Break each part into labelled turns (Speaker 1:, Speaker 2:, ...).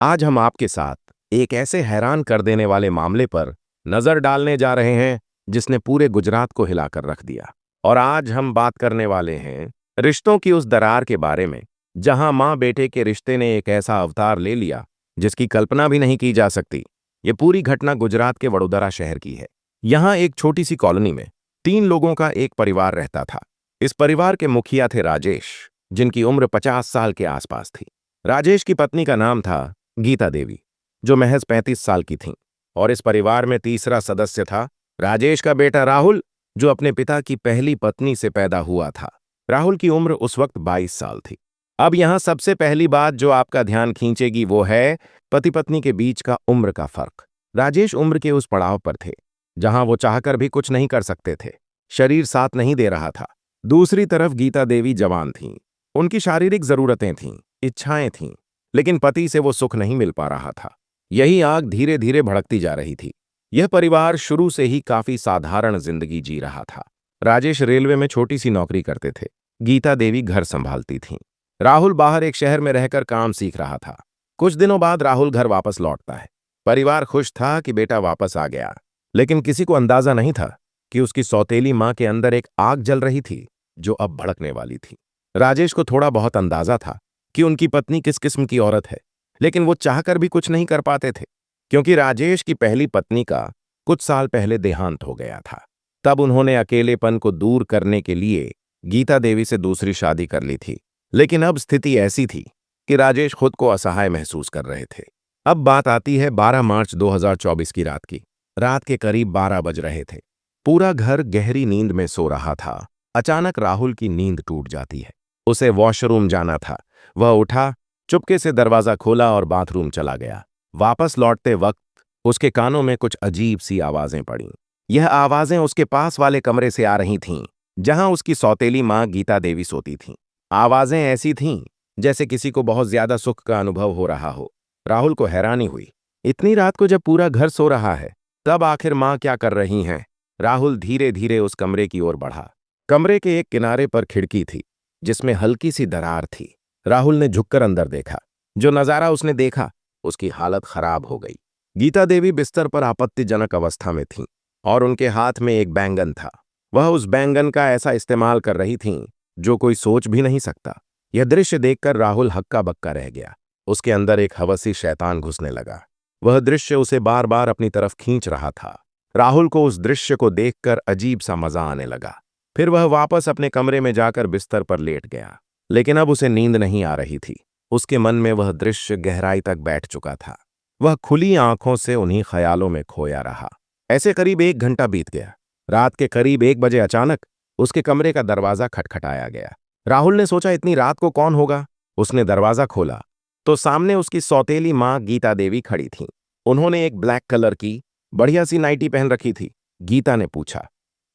Speaker 1: आज हम आपके साथ एक ऐसे हैरान कर देने वाले मामले पर नजर डालने जा रहे हैं जिसने पूरे गुजरात को हिलाकर रख दिया। और आज हम बात करने वाले हैं रिश्तों की उस दरार के बारे में जहां मां बेटे के रिश्ते ने एक ऐसा अवतार ले लिया जिसकी कल्पना भी नहीं की जा सकती। ये पूरी घटना गुजरात के वडोदरा शहर की है। यहाँ एक छोटी सी कॉलोनी में 3 लोगों का एक परिवार रहता था। इस परिवार के मुखिया थे राजेश, जिनकी उम्र 50 साल के आसपास थी। राजेश की पत्नी का नाम था गीता देवी, जो महज 35 साल की थीं। और इस परिवार में तीसरा सदस्य था राजेश का बेटा राहुल, जो अपने पिता की पहली पत्नी से पैदा हुआ था। राहुल की उम्र उस वक्त 22 साल थी। अब यहां सबसे पहली बात जो आपका ध्यान खींचेगी वो है पति पत्नी के बीच का उम्र का फर्क। राजेश उम्र के उस पड़ाव पर थे जहां वो चाहकर भी कुछ नहीं कर सकते थे। शरीर साथ नहीं दे रहा था। दूसरी तरफ गीता देवी जवान थीं। उनकी शारीरिक जरूरतें थीं, इच्छाएं थीं, लेकिन पति से वो सुख नहीं मिल पा रहा था। यही आग धीरे धीरे भड़कती जा रही थी। यह परिवार शुरू से ही काफी साधारण जिंदगी जी रहा था। राजेश रेलवे में छोटी सी नौकरी करते थे। गीता देवी घर संभालती थीं। राहुल बाहर एक शहर में रहकर काम सीख रहा था। कुछ दिनों बाद राहुल घर वापस लौटता है। परिवार खुश था कि बेटा वापस आ गया, लेकिन किसी को अंदाजा नहीं था कि उसकी सौतेली मां के अंदर एक आग जल रही थी जो अब भड़कने वाली थी। राजेश को थोड़ा बहुत अंदाजा था कि उनकी पत्नी किस किस्म की औरत है, लेकिन वो चाहकर भी कुछ नहीं कर पाते थे, क्योंकि राजेश की पहली पत्नी का कुछ साल पहले देहांत हो गया था। तब उन्होंने अकेलेपन को दूर करने के लिए गीता देवी से दूसरी शादी कर ली थी। लेकिन अब स्थिति ऐसी थी कि राजेश खुद को असहाय महसूस कर रहे थे। अब बात आती है 12 मार्च 2024 की रात की। रात के करीब 12 बज रहे थे। पूरा घर गहरी नींद में सो रहा था। अचानक राहुल की नींद टूट जाती है। उसे वॉशरूम जाना था। वह उठा, चुपके से दरवाजा खोला और बाथरूम चला गया। वापस लौटते वक्त उसके कानों में कुछ अजीब सी आवाजें पड़ीं। यह आवाजें उसके पास वाले कमरे से आ रही थीं, जहां उसकी सौतेली मां गीता देवी सोती थीं। आवाजें ऐसी थीं जैसे किसी को बहुत ज्यादा सुख का अनुभव हो रहा हो। राहुल को हैरानी हुई, इतनी रात को जब पूरा घर सो रहा है, तब आखिर मां क्या कर रही हैं? राहुल धीरे धीरे उस कमरे की ओर बढ़ा। कमरे के एक किनारे पर खिड़की थी, जिसमें हल्की सी दरार थी। राहुल ने झुककर अंदर देखा। जो नजारा उसने देखा, उसकी हालत खराब हो गई। गीता देवी बिस्तर पर आपत्तिजनक अवस्था में थीं और उनके हाथ में एक बैंगन था। वह उस बैंगन का ऐसा इस्तेमाल कर रही थीं जो कोई सोच भी नहीं सकता। यह दृश्य देखकर राहुल हक्का बक्का रह गया। उसके अंदर एक हवसी शैतान घुसने लगा। वह दृश्य उसे बार बार अपनी तरफ खींच रहा था। राहुल को उस दृश्य को देखकर अजीब सा मजा आने लगा। फिर वह वापस अपने कमरे में जाकर बिस्तर पर लेट गया, लेकिन अब उसे नींद नहीं आ रही थी। उसके मन में वह दृश्य गहराई तक बैठ चुका था। वह खुली आंखों से उन्हीं ख्यालों में खोया रहा। ऐसे करीब 1 घंटा बीत गया। रात के करीब 1 बजे अचानक उसके कमरे का दरवाजा खटखटाया गया। राहुल ने सोचा इतनी रात को कौन होगा। उसने दरवाजा खोला तो सामने उसकी सौतेली मां गीता देवी खड़ी थीं। उन्होंने एक ब्लैक कलर की बढ़िया सी नाइटी पहन रखी थी। गीता ने पूछा,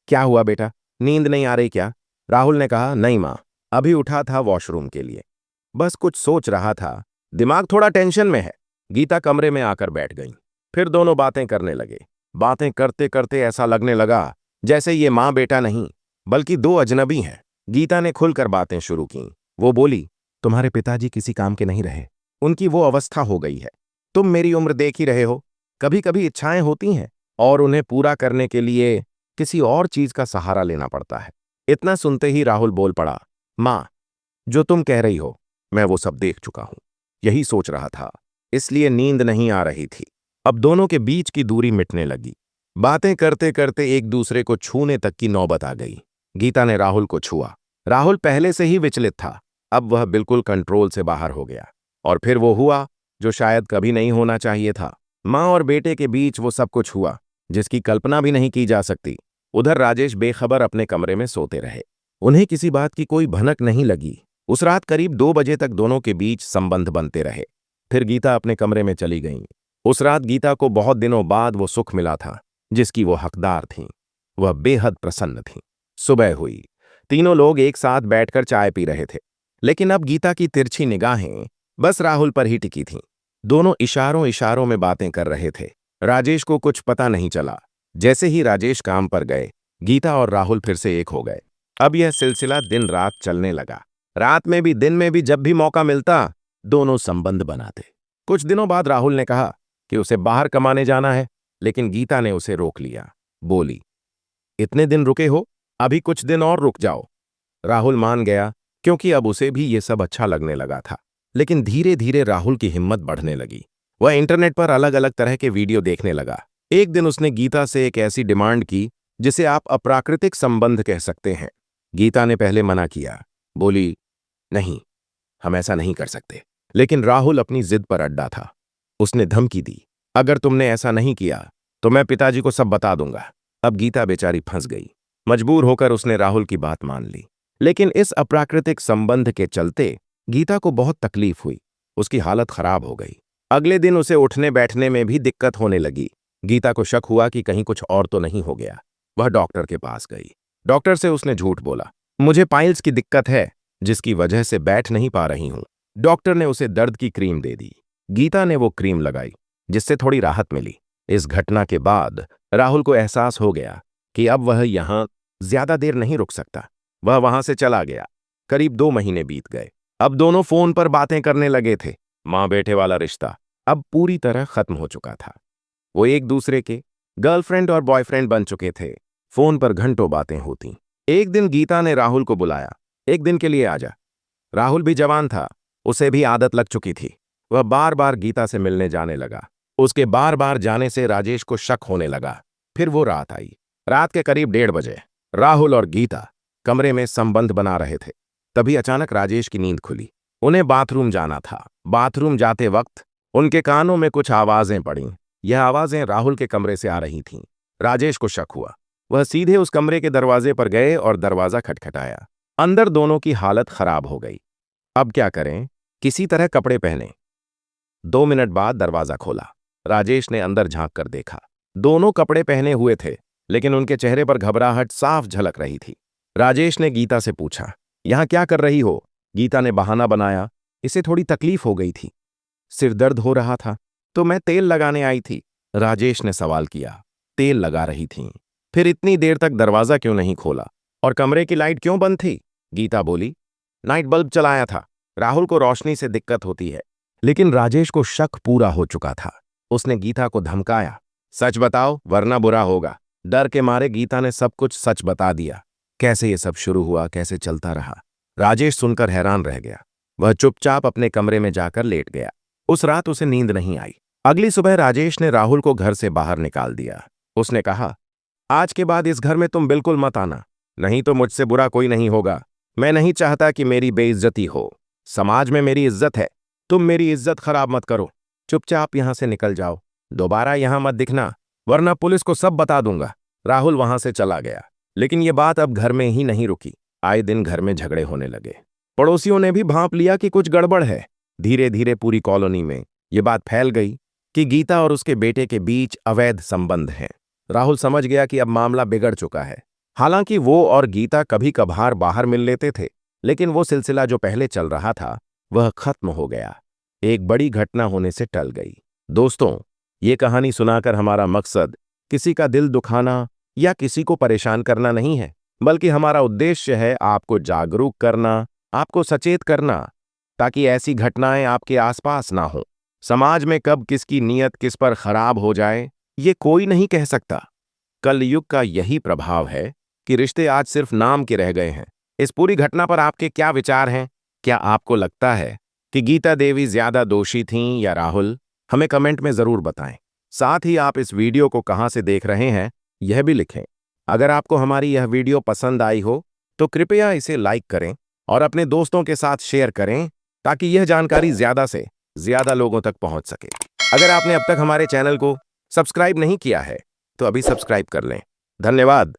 Speaker 1: क्या हुआ बेटा, नींद नहीं आ रही क्या? राहुल ने कहा, नहीं मां, अभी उठा था वॉशरूम के लिए, बस कुछ सोच रहा था, दिमाग थोड़ा टेंशन में है। गीता कमरे में आकर बैठ गईं। फिर दोनों बातें करने लगे। बातें करते करते ऐसा लगने लगा जैसे ये मां बेटा नहीं, बल्कि 2 अजनबी हैं। गीता ने खुलकर बातें शुरू की। वो बोली, तुम्हारे पिताजी किसी काम के नहीं रहे। उनकी वो अवस्था हो गई है। तुम मेरी उम्र देख ही रहे हो। कभी कभी इच्छाएं होती हैं और उन्हें पूरा करने के लिए किसी और चीज का सहारा लेना पड़ता है। इतना सुनते ही राहुल बोल पड़ा, मां, जो तुम कह रही हो मैं वो सब देख चुका हूं। यही सोच रहा था, इसलिए नींद नहीं आ रही थी। अब दोनों के बीच की दूरी मिटने लगी। बातें करते करते एक दूसरे को छूने तक की नौबत आ गई। गीता ने राहुल को छुआ। राहुल पहले से ही विचलित था। अब वह बिल्कुल कंट्रोल से बाहर हो गया। और फिर वो हुआ जो शायद कभी नहीं होना चाहिए था। मां और बेटे के बीच वो सब कुछ हुआ जिसकी कल्पना भी नहीं की जा सकती। उधर राजेश बेखबर अपने कमरे में सोते रहे। उन्हें किसी बात की कोई भनक नहीं लगी। उस रात करीब 2 बजे तक दोनों के बीच संबंध बनते रहे। फिर गीता अपने कमरे में चली गईं। उस रात गीता को बहुत दिनों बाद वो सुख मिला था जिसकी वो हकदार थीं। वह बेहद प्रसन्न थीं। सुबह हुई। तीनों लोग एक साथ बैठकर चाय पी रहे थे, लेकिन अब गीता की तिरछी निगाहें बस राहुल पर ही टिकी थीं। दोनों इशारों इशारों में बातें कर रहे थे। राजेश को कुछ पता नहीं चला। जैसे ही राजेश काम पर गए, गीता और राहुल फिर से एक हो गए। अब यह सिलसिला दिन रात चलने लगा। रात में भी दिन में भी जब भी मौका मिलता, दोनों संबंध बनाते। कुछ दिनों बाद राहुल ने कहा कि उसे बाहर कमाने जाना है, लेकिन गीता ने उसे रोक लिया। बोली, इतने दिन रुके हो, अभी कुछ दिन और रुक जाओ। राहुल मान गया, क्योंकि अब उसे भी ये सब अच्छा लगने लगा था। लेकिन धीरे धीरे राहुल की हिम्मत बढ़ने लगी। वह इंटरनेट पर अलग अलग तरह के वीडियो देखने लगा। एक दिन उसने गीता से एक ऐसी डिमांड की जिसे आप अप्राकृतिक संबंध कह सकते हैं। गीता ने पहले मना किया, बोली, नहीं, हम ऐसा नहीं कर सकते। लेकिन राहुल अपनी जिद पर अड्डा था। उसने धमकी दी, अगर तुमने ऐसा नहीं किया तो मैं पिताजी को सब बता दूंगा। अब गीता बेचारी फंस गई। मजबूर होकर उसने राहुल की बात मान ली। लेकिन इस अप्राकृतिक संबंध के चलते गीता को बहुत तकलीफ हुई। उसकी हालत खराब हो गई। अगले दिन उसे उठने बैठने में भी दिक्कत होने लगी। गीता को शक हुआ कि कहीं कुछ और तो नहीं हो गया। वह डॉक्टर के पास गई। डॉक्टर से उसने झूठ बोला, मुझे पाइल्स की दिक्कत है, जिसकी वजह से बैठ नहीं पा रही हूं। डॉक्टर ने उसे दर्द की क्रीम दे दी। गीता ने वो क्रीम लगाई, जिससे थोड़ी राहत मिली। इस घटना के बाद राहुल को एहसास हो गया कि अब वह यहां ज्यादा देर नहीं रुक सकता। वह वहां से चला गया। करीब 2 महीने बीत गए। अब दोनों फोन पर बातें करने लगे थे। मां बेटे वाला रिश्ता अब पूरी तरह खत्म हो चुका था। वो एक दूसरे के गर्लफ्रेंड और बॉयफ्रेंड बन चुके थे। फोन पर घंटों बातें होती। एक दिन गीता ने राहुल को बुलाया, एक दिन के लिए आजा। राहुल भी जवान था, उसे भी आदत लग चुकी थी। वह बार बार गीता से मिलने जाने लगा। उसके बार बार जाने से राजेश को शक होने लगा। फिर वो रात आई। रात के करीब 1:30 बजे राहुल और गीता कमरे में संबंध बना रहे थे। तभी अचानक राजेश की नींद खुली। उन्हें बाथरूम जाना था। बाथरूम जाते वक्त उनके कानों में कुछ आवाजें पड़ीं। यह आवाजें राहुल के कमरे से आ रही थीं। राजेश को शक हुआ। वह सीधे उस कमरे के दरवाजे पर गए और दरवाजा खटखटाया। अंदर दोनों की हालत खराब हो गई। अब क्या करें? किसी तरह कपड़े पहने। 2 मिनट बाद दरवाजा खोला। राजेश ने अंदर झांक कर देखा। दोनों कपड़े पहने हुए थे, लेकिन उनके चेहरे पर घबराहट साफ झलक रही थी। राजेश ने गीता से पूछा, यहां क्या कर रही हो? गीता ने बहाना बनाया, इसे थोड़ी तकलीफ हो गई थी, सिर दर्द हो रहा था, तो मैं तेल लगाने आई थी। राजेश ने सवाल किया, तेल लगा रही थीं? फिर इतनी देर तक दरवाजा क्यों नहीं खोला और कमरे की लाइट क्यों बंद थी? गीता बोली, नाइट बल्ब चलाया था। राहुल को रोशनी से दिक्कत होती है। लेकिन राजेश को शक पूरा हो चुका था। उसने गीता को धमकाया, सच बताओ वरना बुरा होगा। डर के मारे गीता ने सब कुछ सच बता दिया। कैसे ये सब शुरू हुआ, कैसे चलता रहा। राजेश सुनकर हैरान रह गया। वह चुपचाप अपने कमरे में जाकर लेट गया। उस रात उसे नींद नहीं आई। अगली सुबह राजेश ने राहुल को घर से बाहर निकाल दिया। उसने कहा, आज के बाद इस घर में तुम बिल्कुल मत आना, नहीं तो मुझसे बुरा कोई नहीं होगा। मैं नहीं चाहता कि मेरी बेइज्जती हो। समाज में मेरी इज्जत है, तुम मेरी इज्जत खराब मत करो। चुपचाप यहां से निकल जाओ, दोबारा यहां मत दिखना, वरना पुलिस को सब बता दूंगा। राहुल वहां से चला गया। लेकिन ये बात अब घर में ही नहीं रुकी। आए दिन घर में झगड़े होने लगे। पड़ोसियों ने भी भांप लिया कि कुछ गड़बड़ है। धीरे धीरे पूरी कॉलोनी में ये बात फैल गई कि गीता और उसके बेटे के बीच अवैध संबंध हैं। राहुल समझ गया कि अब मामला बिगड़ चुका है। हालांकि वो और गीता कभी कभार बाहर मिल लेते थे, लेकिन वो सिलसिला जो पहले चल रहा था वह खत्म हो गया। एक बड़ी घटना होने से टल गई। दोस्तों, ये कहानी सुनाकर हमारा मकसद किसी का दिल दुखाना या किसी को परेशान करना नहीं है, बल्कि हमारा उद्देश्य है आपको जागरूक करना, आपको सचेत करना, ताकि ऐसी घटनाएं आपके आसपास ना हो। समाज में कब किसकी नीयत किस पर खराब हो जाए, ये कोई नहीं कह सकता। कलयुग का यही प्रभाव है कि रिश्ते आज सिर्फ नाम के रह गए हैं। इस पूरी घटना पर आपके क्या विचार हैं? क्या आपको लगता है कि गीता देवी ज्यादा दोषी थीं या राहुल? हमें कमेंट में जरूर बताएं। साथ ही आप इस वीडियो को कहां से देख रहे हैं यह भी लिखें। अगर आपको हमारी यह वीडियो पसंद आई हो तो कृपया इसे लाइक करें और अपने दोस्तों के साथ शेयर करें, ताकि यह जानकारी ज्यादा से ज्यादा लोगों तक पहुंच सके। अगर आपने अब तक हमारे चैनल को सब्सक्राइब नहीं किया है तो अभी सब्सक्राइब कर लें। धन्यवाद।